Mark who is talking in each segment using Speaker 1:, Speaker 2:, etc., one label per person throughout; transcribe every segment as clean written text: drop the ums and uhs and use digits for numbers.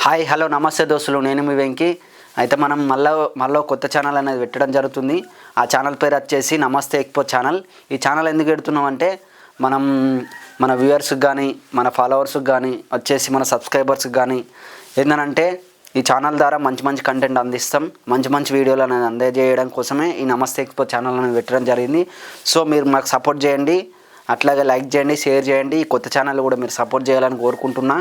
Speaker 1: Hi hello నమస్తే దోస్తులు, నేను మీ వెంకీ. అయితే మనం మళ్ళీ కొత్త ఛానల్ అనేది పెట్టడం జరుగుతుంది. ఆ ఛానల్ పేరు వచ్చేసి నమస్తే ఎక్స్పో ఛానల్. ఈ ఛానల్ ఎందుకు పెడుతున్నాం అంటే మన వ్యూవర్స్కి కానీ మన ఫాలోవర్స్కి కానీ వచ్చేసి మన సబ్స్క్రైబర్స్కి కానీ ఏంటంటే ఈ ఛానల్ ద్వారా మంచి కంటెంట్ అందిస్తాం, మంచి వీడియోలు అనేది అందజేయడం కోసమే ఈ నమస్తే ఎక్స్పో ఛానల్ అనేది పెట్టడం జరిగింది. సో మీరు మాకు సపోర్ట్ చేయండి, అట్లాగే లైక్ చేయండి, షేర్ చేయండి. ఈ కొత్త ఛానల్ కూడా మీరు సపోర్ట్ చేయాలని కోరుకుంటున్నా.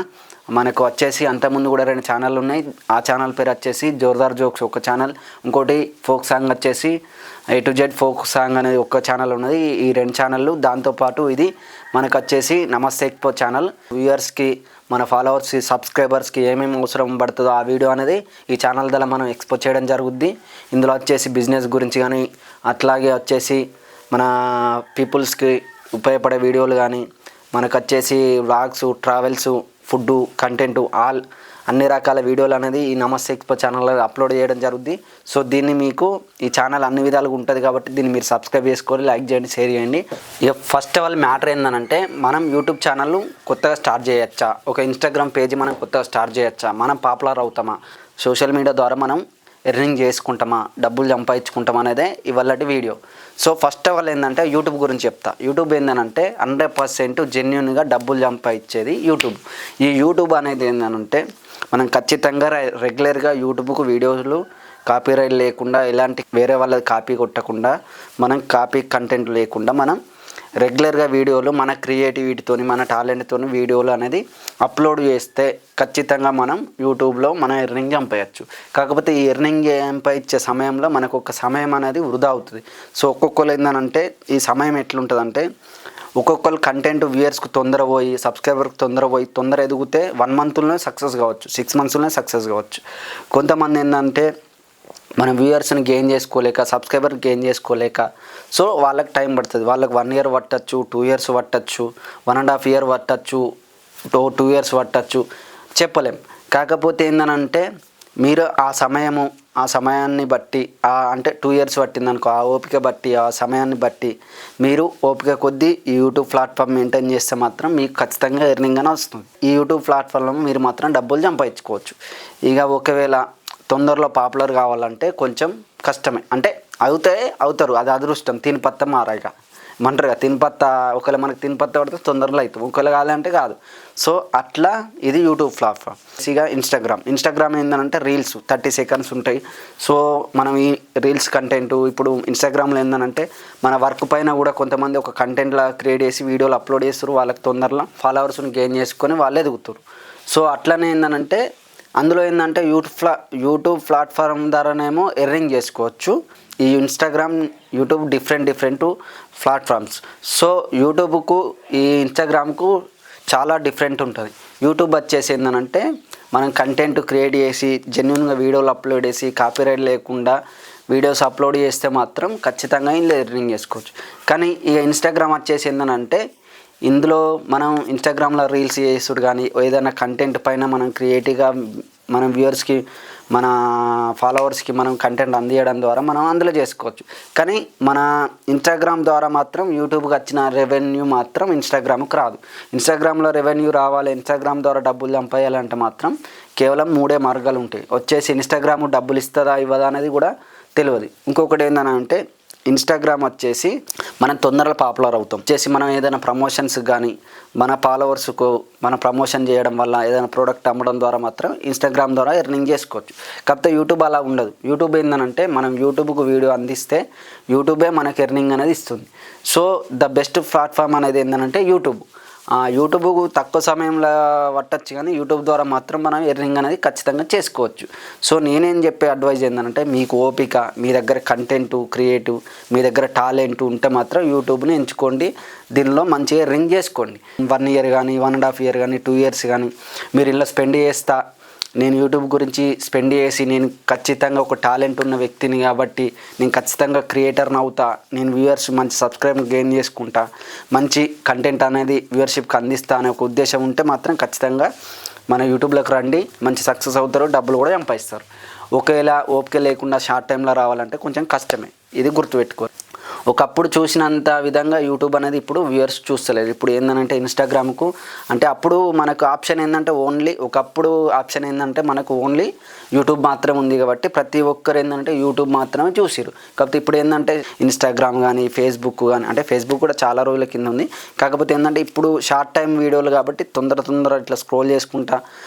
Speaker 1: మనకు వచ్చేసి అంతకుముందు కూడా 2 ఛానళ్ళు ఉన్నాయి. ఆ ఛానల్ పేరు వచ్చేసి జోర్దార్ జోక్స్ ఒక ఛానల్, ఇంకోటి ఫోక్ సాంగ్ వచ్చేసి A to Z folk song అనేది ఒక ఛానల్ ఉన్నది. ఈ 2 ఛానళ్ళు, దాంతోపాటు ఇది మనకు వచ్చేసి నమస్తే ఎక్స్పో ఛానల్. వ్యూయర్స్కి మన ఫాలోవర్స్కి సబ్స్క్రైబర్స్కి ఏమేమి అవసరం పడుతుందో ఆ వీడియో అనేది ఈ ఛానల్ ద్వారా మనం ఎక్స్పోజ్ చేయడం జరుగుద్ది. ఇందులో వచ్చేసి బిజినెస్ గురించి కానీ, అట్లాగే వచ్చేసి మన పీపుల్స్కి ఉపయోగపడే వీడియోలు కానీ, మనకు వచ్చేసి వ్లాగ్స్, ట్రావెల్స్, ఫుడ్ కంటెంట్ అన్ని రకాల వీడియోలు అనేది ఈ నమస్తే ఎక్స్పో ఛానల్లో అప్లోడ్ చేయడం జరుగుద్ది. సో దీన్ని మీకు ఈ ఛానల్ అన్ని విధాలుగా ఉంటుంది కాబట్టి దీన్ని మీరు సబ్స్క్రైబ్ చేసుకొని లైక్ చేయండి, షేర్ చేయండి. ఇక ఫస్ట్ ఆఫ్ ఆల్ మ్యాటర్ ఏంటంటే మనం యూట్యూబ్ ఛానల్ కొత్తగా స్టార్ట్ చేయొచ్చా, ఒక ఇన్స్టాగ్రామ్ పేజీ మనం కొత్తగా స్టార్ట్ చేయొచ్చా, మనం పాపులర్ అవుతామా, సోషల్ మీడియా ద్వారా మనం ఎర్నింగ్ చేసుకుంటామా, డబ్బులు సంపాదించుకుంటామా అనేదే ఇవాళటి video. So first of all ఏంటంటే యూట్యూబ్ గురించి చెప్తా. యూట్యూబ్ ఏంటంటే 100% జెన్యున్గా డబ్బులు సంపాదించేది యూట్యూబ్. ఈ యూట్యూబ్ అనేది ఏంటంటే మనం ఖచ్చితంగా రెగ్యులర్గా యూట్యూబ్కు వీడియోలు కాపీరైట్ లేకుండా, ఎలాంటి వేరే వాళ్ళది కాపీ కొట్టకుండా, మనం కాపీ కంటెంట్ లేకుండా మనం రెగ్యులర్గా వీడియోలు మన క్రియేటివిటీతో మన టాలెంట్తో వీడియోలు అనేది అప్లోడ్ చేస్తే ఖచ్చితంగా మనం యూట్యూబ్లో మన ఎర్నింగ్ సంపాదించవచ్చు. కాకపోతే ఈ ఎర్నింగ్ సంపాదించే సమయంలో మనకు ఒక సమయం అనేది వృధా అవుతుంది. సో ఒక్కొక్కరు ఏంటంటే ఈ సమయం ఎట్లుంటుందంటే ఒక్కొక్కరు కంటెంట్ వ్యూయర్స్కి తొందర పోయి, సబ్స్క్రైబర్కి తొందర ఎదిగితే 1 మంత్లోనే సక్సెస్ కావచ్చు, 6 మంత్స్లోనే సక్సెస్ కావచ్చు. కొంతమంది ఏంటంటే మన వ్యూయర్స్ని గెయిన్ చేసుకోలేక, సబ్స్క్రైబర్ని గెయిన్ చేసుకోలేక, సో వాళ్ళకి టైం పడుతుంది. వాళ్ళకి 1 year పట్టచ్చు, 2 years పట్టచ్చు, 1.5 year పట్టచ్చు, 2 years పట్టచ్చు, చెప్పలేం. కాకపోతే ఏంటంటే మీరు ఆ సమయాన్ని బట్టి అంటే 2 years పట్టిందనుకో, ఆ ఓపిక బట్టి, ఆ సమయాన్ని బట్టి మీరు ఓపిక కొద్దీ ఈ యూట్యూబ్ ప్లాట్ఫామ్ మెయింటైన్ చేస్తే మాత్రం మీకు ఖచ్చితంగా ఎర్నింగ్ అని వస్తుంది. ఈ యూట్యూబ్ ప్లాట్ఫామ్లో మీరు మాత్రం డబ్బులు సంపాదించుకోవచ్చు. ఇక ఒకవేళ తొందరలో పాపులర్ కావాలంటే కొంచెం కష్టమే. అంటే అవుతారు, అది అదృష్టం. తిని పత్త మారాయిక మంటారుగా, తినిపత్త ఒకవేళ మనకి తినిపత్త పడితే తొందరలో అవుతాం, ఒకవేళ కావాలంటే కాదు. సో అట్లా ఇది యూట్యూబ్ ప్లాట్ఫామ్. ఇక ఇన్స్టాగ్రామ్ ఏంటంటే రీల్స్ 30 seconds ఉంటాయి. సో మనం ఈ రీల్స్ కంటెంట్ ఇప్పుడు ఇన్స్టాగ్రామ్లో ఏంటంటే మన వర్క్ పైన కూడా కొంతమంది ఒక కంటెంట్లా క్రియేట్ చేసి వీడియోలు అప్లోడ్ చేస్తారు. వాళ్ళకి తొందరలో ఫాలోవర్స్ని గెయిన్ చేసుకొని వాళ్ళే ఎదుగుతారు. సో అట్లనే ఏంటంటే అందులో ఏంటంటే యూట్యూబ్ ప్లాట్ఫామ్ ద్వారానేమో ఎర్నింగ్ చేసుకోవచ్చు. ఈ యూట్యూబ్ డిఫరెంట్ ప్లాట్ఫామ్స్. సో యూట్యూబ్కు ఈ ఇన్స్టాగ్రామ్కు చాలా డిఫరెంట్ ఉంటుంది. యూట్యూబ్ వచ్చేసి ఏంటంటే మనం కంటెంట్ క్రియేట్ చేసి జెన్యున్గా వీడియోలు అప్లోడ్ చేసి కాపీరైట్ లేకుండా వీడియోస్ అప్లోడ్ చేస్తే మాత్రం ఖచ్చితంగా ఇందులో ఎర్నింగ్ చేసుకోవచ్చు. కానీ ఇక ఇన్స్టాగ్రామ్ వచ్చేసి ఏంటంటే ఇందులో మనం ఇన్స్టాగ్రామ్లో రీల్స్ చేసుడు కానీ, ఏదైనా కంటెంట్ పైన మనం క్రియేటివ్గా మనం వ్యూవర్స్కి, మన ఫాలోవర్స్కి మనం కంటెంట్ అందించడం ద్వారా మనం అందులో చేసుకోవచ్చు. కానీ మన ఇన్స్టాగ్రామ్ ద్వారా మాత్రం యూట్యూబ్కి వచ్చిన రెవెన్యూ మాత్రం ఇన్స్టాగ్రామ్కి రాదు. ఇన్స్టాగ్రామ్లో రెవెన్యూ రావాలి, ఇన్స్టాగ్రామ్ ద్వారా డబ్బులు సంపాదించాలంటే మాత్రం కేవలం 3 మార్గాలు ఉంటాయి. వచ్చేసి ఇన్స్టాగ్రామ్ డబ్బులు ఇస్తుందా ఇవ్వదా అనేది కూడా తెలియదు. ఇంకొకటి ఏంటంటే ఇన్స్టాగ్రామ్ వచ్చేసి మనం తొందరగా పాపులర్ అవుతాం. వచ్చేసి మనం ఏదైనా ప్రమోషన్స్ కానీ మన ఫాలోవర్స్కు మన ప్రమోషన్ చేయడం వల్ల ఏదైనా ప్రోడక్ట్ అమ్మడం ద్వారా మాత్రం ఇన్స్టాగ్రామ్ ద్వారా ఎర్నింగ్ చేసుకోవచ్చు. కాకపోతే యూట్యూబ్ అలా ఉండదు. యూట్యూబ్ ఏంటంటే మనం యూట్యూబ్కు వీడియో అందిస్తే యూట్యూబే మనకు ఎర్నింగ్ అనేది ఇస్తుంది. సో ద బెస్ట్ ప్లాట్ఫామ్ అనేది ఏంటంటే యూట్యూబ్ తక్కువ సమయంలో పట్టచ్చు, కానీ యూట్యూబ్ ద్వారా మాత్రం మనం ఎర్నింగ్ అనేది ఖచ్చితంగా చేసుకోవచ్చు. సో నేనేం చెప్పే అడ్వైజ్ ఏంటంటే మీకు ఓపిక, మీ దగ్గర కంటెంట్ క్రియేటివ్, మీ దగ్గర టాలెంట్ ఉంటే మాత్రం యూట్యూబ్ని ఎంచుకోండి. దీనిలో మంచిగా ఎర్నింగ్ చేసుకోండి. 1 year కానీ 1.5 year కానీ 2 years కానీ మీరు ఇలా స్పెండ్ చేస్తా, నేను యూట్యూబ్ గురించి స్పెండ్ చేసి నేను ఖచ్చితంగా ఒక టాలెంట్ ఉన్న వ్యక్తిని కాబట్టి నేను ఖచ్చితంగా క్రియేటర్ని అవుతా, నేను వ్యూవర్స్ మంచి సబ్స్క్రైబ్ గెయిన్ చేసుకుంటా, మంచి కంటెంట్ అనేది వ్యూవర్షిప్కి అందిస్తా అనే ఒక ఉద్దేశం ఉంటే మాత్రం ఖచ్చితంగా మన యూట్యూబ్లోకి రండి, మంచి సక్సెస్ అవుతారు, డబ్బులు కూడా సంపాదిస్తారు. ఒకవేళ ఓపిక లేకుండా షార్ట్ టైంలో రావాలంటే కొంచెం కష్టమే, ఇది గుర్తుపెట్టుకోరు. ఒకప్పుడు చూసినంత విధంగా యూట్యూబ్ అనేది ఇప్పుడు వ్యూవర్స్ చూస్తలేదు. ఇప్పుడు ఏంటంటే ఇన్స్టాగ్రామ్కు అంటే అప్పుడు మనకు ఆప్షన్ ఏంటంటే ఒకప్పుడు ఆప్షన్ ఏంటంటే మనకు ఓన్లీ యూట్యూబ్ మాత్రమే ఉంది కాబట్టి ప్రతి ఒక్కరు ఏంటంటే యూట్యూబ్ మాత్రమే చూసిరు. కాకపోతే ఇప్పుడు ఏంటంటే ఇన్స్టాగ్రామ్ కానీ ఫేస్బుక్ కానీ, అంటే ఫేస్బుక్ కూడా చాలా రోజుల కింద ఉంది, కాకపోతే ఏంటంటే ఇప్పుడు షార్ట్ టైం వీడియోలు కాబట్టి తొందర ఇట్లా స్క్రోల్ చేసుకుంటా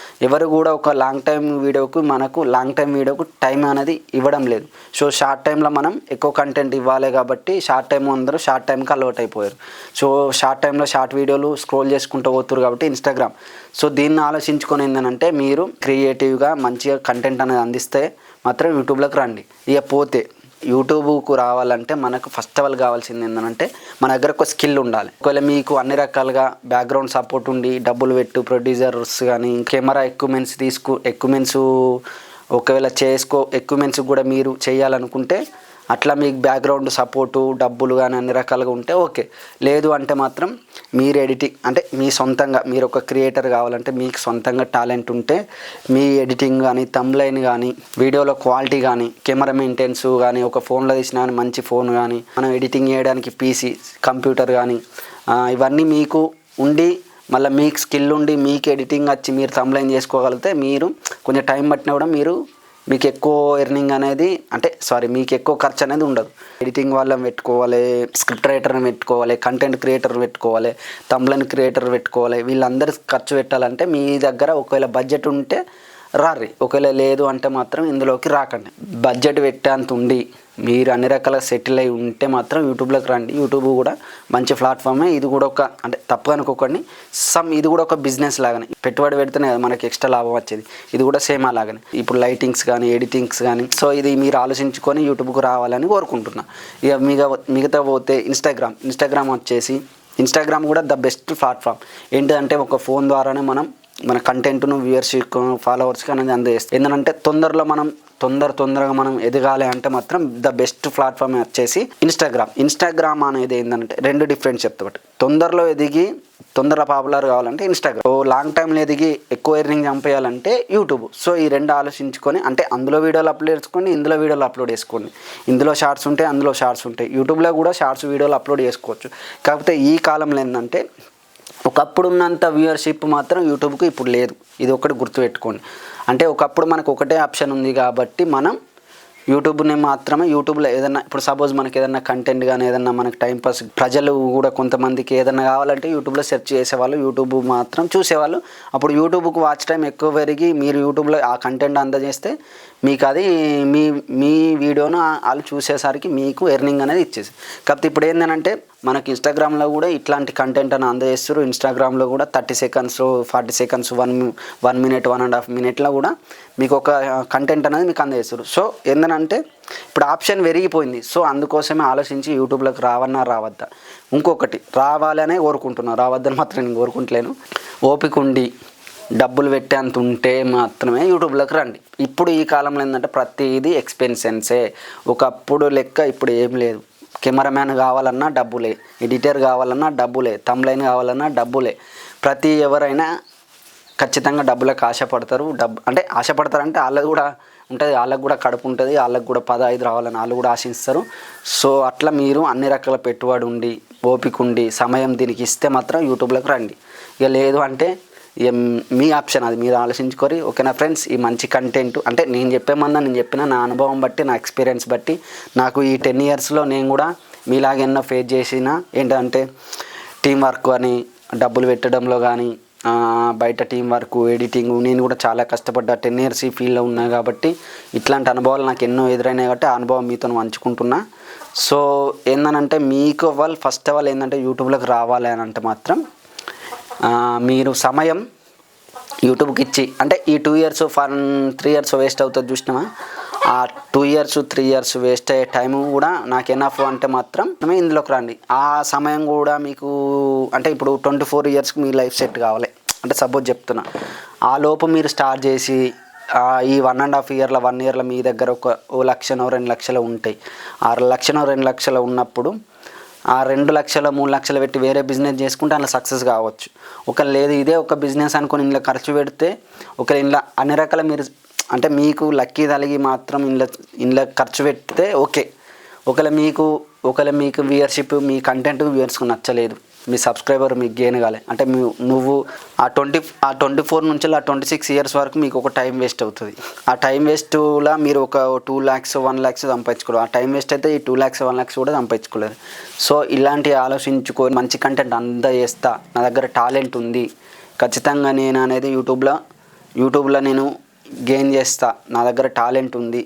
Speaker 1: ఎవరు కూడా ఒక లాంగ్ టైం వీడియోకు టైం అనేది ఇవ్వడం లేదు. సో షార్ట్ టైంలో మనం ఎక్కువ కంటెంట్ ఇవ్వాలి కాబట్టి షార్ట్ టైంకి అలవాటు అయిపోయారు. సో షార్ట్ టైంలో షార్ట్ వీడియోలు స్క్రోల్ చేసుకుంటూ పోతున్నారు కాబట్టి ఇన్స్టాగ్రామ్. సో దీన్ని ఆలోచించుకొని ఏంటంటే మీరు క్రియేటివ్గా మంచిగా కంటెంట్ అనేది అందిస్తే మాత్రం యూట్యూబ్లోకి రండి. ఇక పోతే యూట్యూబ్కు రావాలంటే మనకు ఫస్ట్ ఆఫ్ ఆల్ కావాల్సింది ఏంటంటే మన దగ్గర ఒక స్కిల్ ఉండాలి. ఒకవేళ మీకు అన్ని రకాలుగా బ్యాక్గ్రౌండ్ సపోర్ట్ ఉండి డబ్బులు పెట్టు ప్రొడ్యూసర్స్ కానీ కెమెరా ఎక్విప్మెంట్స్ ఒకవేళ ఎక్విప్మెంట్స్ కూడా మీరు చేయాలనుకుంటే అట్లా మీకు బ్యాక్గ్రౌండ్ సపోర్టు డబ్బులు కానీ అన్ని రకాలుగా ఉంటే ఓకే. లేదు అంటే మాత్రం మీరు ఎడిటింగ్ అంటే మీ సొంతంగా మీరు ఒక క్రియేటర్ కావాలంటే మీకు సొంతంగా టాలెంట్ ఉంటే మీ ఎడిటింగ్ కానీ థంబ్నెయిల్ కానీ వీడియోలో క్వాలిటీ కానీ కెమెరా మెయింటెనెన్స్ కానీ ఒక ఫోన్లో తీసిన కానీ మంచి ఫోన్ కానీ మనం ఎడిటింగ్ చేయడానికి పీసీ కంప్యూటర్ కానీ ఇవన్నీ మీకు ఉండి మళ్ళీ మీకు స్కిల్ ఉండి మీకు ఎడిటింగ్ వచ్చి మీరు థంబ్నెయిల్ చేసుకోగలిగితే మీరు కొంచెం టైం పట్టినా కూడా మీకు ఎక్కువ ఎర్నింగ్ అనేది మీకు ఎక్కువ ఖర్చు అనేది ఉండదు. ఎడిటింగ్ వాళ్ళని పెట్టుకోవాలి, స్క్రిప్ట్ రైటర్ని పెట్టుకోవాలి, కంటెంట్ క్రియేటర్ పెట్టుకోవాలి, థంబ్నెయిల్ క్రియేటర్ పెట్టుకోవాలి. వీళ్ళందరూ ఖర్చు పెట్టాలంటే మీ దగ్గర ఒకవేళ బడ్జెట్ ఉంటే రారి, ఒకవేళ లేదు అంటే మాత్రం ఇందులోకి రాకండి. బడ్జెట్ పెట్టేంత ఉండి మీరు అన్ని రకాల సెటిల్ అయి ఉంటే మాత్రం యూట్యూబ్లోకి రండి. యూట్యూబ్ కూడా మంచి ప్లాట్ఫామే. ఇది కూడా తప్పు అనుకోకండి, ఇది కూడా ఒక బిజినెస్ లాగానే. పెట్టుబడి పెడితేనే మనకి ఎక్స్ట్రా లాభం వచ్చేది. ఇది కూడా సేమ్ అలాగనే. ఇప్పుడు లైటింగ్స్ కానీ ఎడిటింగ్స్ కానీ సో ఇది మీరు ఆలోచించుకొని యూట్యూబ్కి రావాలని కోరుకుంటున్నా. ఇక మిగతా పోతే ఇన్స్టాగ్రామ్ వచ్చేసి ఇన్స్టాగ్రామ్ కూడా ద బెస్ట్ ప్లాట్ఫామ్. ఏంటంటే ఒక ఫోన్ ద్వారానే మన కంటెంట్ను వ్యూవర్షిప్ ఫాలోవర్స్కి అనేది అందజేస్తాం. ఏంటంటే తొందరగా మనం ఎదగాలి అంటే మాత్రం ద బెస్ట్ ప్లాట్ఫామ్ వచ్చేసి ఇన్స్టాగ్రామ్ అనేది ఏంటంటే రెండు డిఫరెంట్ చెప్తాబట్టి తొందరలో ఎదిగి తొందరగా పాపులర్ కావాలంటే ఇన్స్టాగ్రామ్, లాంగ్ టైంలో ఎదిగి ఎక్కువ ఎర్నింగ్ చంపేయాలంటే యూట్యూబ్. సో ఈ రెండు ఆలోచించుకొని అంటే అందులో వీడియోలు అప్లోడ్ చేసుకోండి, ఇందులో వీడియోలు అప్లోడ్ చేసుకోండి. ఇందులో షార్ట్స్ ఉంటాయి, అందులో షార్ట్స్ ఉంటాయి. యూట్యూబ్లో కూడా షార్ట్స్ వీడియోలు అప్లోడ్ చేసుకోవచ్చు. కాకపోతే ఈ కాలంలో ఏంటంటే ఒకప్పుడు ఉన్నంత వ్యూవర్షిప్ మాత్రం యూట్యూబ్కి ఇప్పుడు లేదు. ఇది ఒకటి గుర్తుపెట్టుకోండి. అంటే ఒకప్పుడు మనకు ఒకటే ఆప్షన్ ఉంది కాబట్టి మనం యూట్యూబ్ని మాత్రమే యూట్యూబ్లో ఏదన్నా ఇప్పుడు సపోజ్ మనకి ఏదన్నా కంటెంట్ కానీ ఏదన్నా మనకి టైంపాస్ ప్రజలు కూడా కొంతమందికి ఏదన్నా కావాలంటే యూట్యూబ్లో సెర్చ్ చేసేవాళ్ళు, యూట్యూబ్ మాత్రం చూసేవాళ్ళు. అప్పుడు యూట్యూబ్కి వాచ్ టైం ఎక్కువ పెరిగి మీరు యూట్యూబ్లో ఆ కంటెంట్ అందజేస్తే మీకు అది మీ వీడియోను వాళ్ళు చూసేసరికి మీకు ఎర్నింగ్ అనేది ఇచ్చేసి. కాకపోతే ఇప్పుడు ఏంటంటే మనకి ఇన్స్టాగ్రామ్లో కూడా ఇట్లాంటి కంటెంట్ అని అందజేస్తారు. ఇన్స్టాగ్రామ్లో కూడా 30 సెకండ్స్ 40 సెకండ్స్ 1 మినిట్ 1.5 మినిట్లో కూడా మీకు ఒక కంటెంట్ అనేది మీకు అందజేస్తారు. సో ఏంటంటే ఇప్పుడు ఆప్షన్ పెరిగిపోయింది. సో అందుకోసమే ఆలోచించి యూట్యూబ్లోకి రావద్దా. ఇంకొకటి రావాలనే కోరుకుంటున్నా, రావద్దని మాత్రం నేను కోరుకుంటలేను. ఓపిక ఉండి డబ్బులు పెట్టేంత ఉంటే మాత్రమే యూట్యూబ్లోకి రండి. ఇప్పుడు ఈ కాలంలో ఏంటంటే ప్రతిదీ ఎక్స్పెన్సెన్సే. ఒకప్పుడు లెక్క ఇప్పుడు ఏం లేదు. కెమెరామ్యాన్ కావాలన్నా డబ్బులే, ఎడిటర్ కావాలన్నా డబ్బులే, థంబ్నెయిల్ కావాలన్నా డబ్బులే. ఎవరైనా ఖచ్చితంగా డబ్బులకు ఆశపడతారు. ఆశపడతారంటే వాళ్ళది కూడా ఉంటుంది, వాళ్ళకు కూడా కడుపు ఉంటుంది, వాళ్ళకు కూడా 10-5 రావాలని వాళ్ళు కూడా ఆశిస్తారు. సో అట్లా మీరు అన్ని రకాల పెట్టుబడి ఉండి ఓపిక ఉండి సమయం దీనికి ఇస్తే మాత్రం యూట్యూబ్లోకి రండి. ఇక లేదు అంటే మీ ఆప్షన్, అది మీరు ఆలోచించుకొని. ఓకేనా ఫ్రెండ్స్, ఈ మంచి కంటెంట్ అంటే నేను చెప్పిన నా అనుభవం బట్టి నా ఎక్స్పీరియన్స్ బట్టి నాకు ఈ 10 ఇయర్స్లో నేను కూడా మీలాగా ఎన్నో ఫేస్ చేసిన ఏంటంటే టీం వర్క్ అని డబ్బులు పెట్టడంలో కానీ బయట టీం వర్క్ ఎడిటింగ్ నేను కూడా చాలా కష్టపడ్డా. 10 ఇయర్స్ ఈ ఫీల్డ్లో ఉన్నా కాబట్టి ఇట్లాంటి అనుభవాలు నాకు ఎన్నో ఎదురైనాయి కాబట్టి ఆ అనుభవం మీతో పంచుకుంటున్నా. సో ఏంటంటే మీకు ఫస్ట్ ఆఫ్ ఆల్ ఏంటంటే యూట్యూబ్లోకి రావాలి అని అంటే మాత్రం మీరు సమయం యూట్యూబ్కి ఇచ్చి అంటే ఈ 2 ఇయర్స్ 3 ఇయర్స్ వేస్ట్ అవుతుంది చూసినామా, ఆ 2 ఇయర్స్ 3 ఇయర్స్ వేస్ట్ అయ్యే టైం కూడా నాకు ఎనఫ్ అంటే మాత్రం ఇందులోకి రండి. ఆ సమయం కూడా మీకు అంటే ఇప్పుడు 24 ఇయర్స్కి మీ లైఫ్ సెట్ కావాలి అంటే సపోజ్ చెప్తున్నా, ఆ లోపు మీరు స్టార్ట్ చేసి ఈ 1.5 ఇయర్లో 1 ఇయర్లో మీ దగ్గర ఒక 1 లక్షనో 2 లక్షలు ఉంటాయి. ఆ 1 లక్షనో 2 లక్షలు ఉన్నప్పుడు ఆ 2 లక్షలు 3 లక్షలు పెట్టి వేరే బిజినెస్ చేసుకుంటే అందులో సక్సెస్ కావచ్చు. లేదు ఇదే ఒక బిజినెస్ అనుకుని ఇందులో ఖర్చు పెడితే ఇందులో అన్ని రకాల మీరు అంటే మీకు లక్కీ తలిగి మాత్రం ఇందులో ఖర్చు పెడితే ఓకే. మీకు ఒకవేళ మీకు వ్యూయర్షిప్ మీ కంటెంట్ వ్యూయర్స్కి నచ్చలేదు, మీ సబ్స్క్రైబర్ మీకు గెయిన్ కాలే అంటే నువ్వు ఆ 24 నుంచి ఆ 26 ఇయర్స్ వరకు మీకు ఒక టైం వేస్ట్ అవుతుంది. ఆ టైం వేస్ట్లో మీరు ఒక 2 lakhs 1 lakh సంపాదించుకోవాలి. ఆ టైం వేస్ట్ అయితే ఈ 2 lakhs 1 lakh కూడా సంపాదించుకోలేరు. సో ఇలాంటివి ఆలోచించుకొని మంచి కంటెంట్ అందజేస్తా, నా దగ్గర టాలెంట్ ఉంది, ఖచ్చితంగా నేను అనేది యూట్యూబ్లో నేను గెయిన్ చేస్తా, నా దగ్గర టాలెంట్ ఉంది,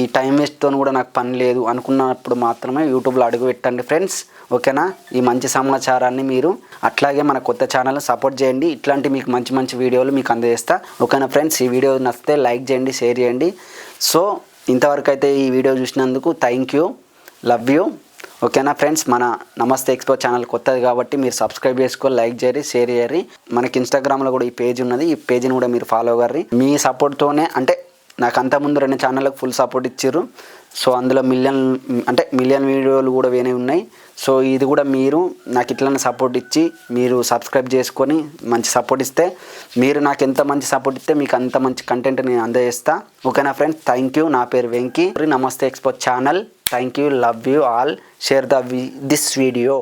Speaker 1: ఈ టైం వేస్ట్తో కూడా నాకు పని లేదు అనుకున్నప్పుడు మాత్రమే యూట్యూబ్లో అడుగు పెట్టండి ఫ్రెండ్స్. ఓకేనా? ఈ మంచి సమాచారాన్ని మీరు అట్లాగే మన కొత్త ఛానల్ సపోర్ట్ చేయండి. ఇట్లాంటి మీకు మంచి మంచి వీడియోలు మీకు అందజేస్తా. ఓకేనా ఫ్రెండ్స్? ఈ వీడియో నచ్చితే లైక్ చేయండి, షేర్ చేయండి. సో ఇంతవరకు అయితే ఈ వీడియో చూసినందుకు థ్యాంక్ యూ, లవ్ యూ. ఓకేనా ఫ్రెండ్స్? మన నమస్తే ఎక్స్పో ఛానల్ కొత్తది కాబట్టి మీరు సబ్స్క్రైబ్ చేసుకోవాలి, లైక్ చేయరి, షేర్ చేయరి. మనకి ఇన్స్టాగ్రామ్లో కూడా ఈ పేజ్ ఉన్నది, ఈ పేజ్ని కూడా మీరు ఫాలో అవ్వరి. మీ సపోర్ట్తోనే అంటే నాకు అంతకుముందు 2 ఛానళ్ళకు ఫుల్ సపోర్ట్ ఇచ్చారు. సో అందులో మిలియన్ వీడియోలు కూడా వేరే ఉన్నాయి. సో ఇది కూడా మీరు నాకు ఇట్లనే సపోర్ట్ ఇచ్చి మీరు సబ్స్క్రైబ్ చేసుకొని మంచి సపోర్ట్ ఇస్తే, మీరు నాకు ఎంత మంచి సపోర్ట్ ఇస్తే మీకు అంత మంచి కంటెంట్ నేను అందజేస్తా. ఓకేనా ఫ్రెండ్స్? Thank you. నా పేరు వెంకీ, నమస్తే expo channel. Thank you, love you all. Share this video.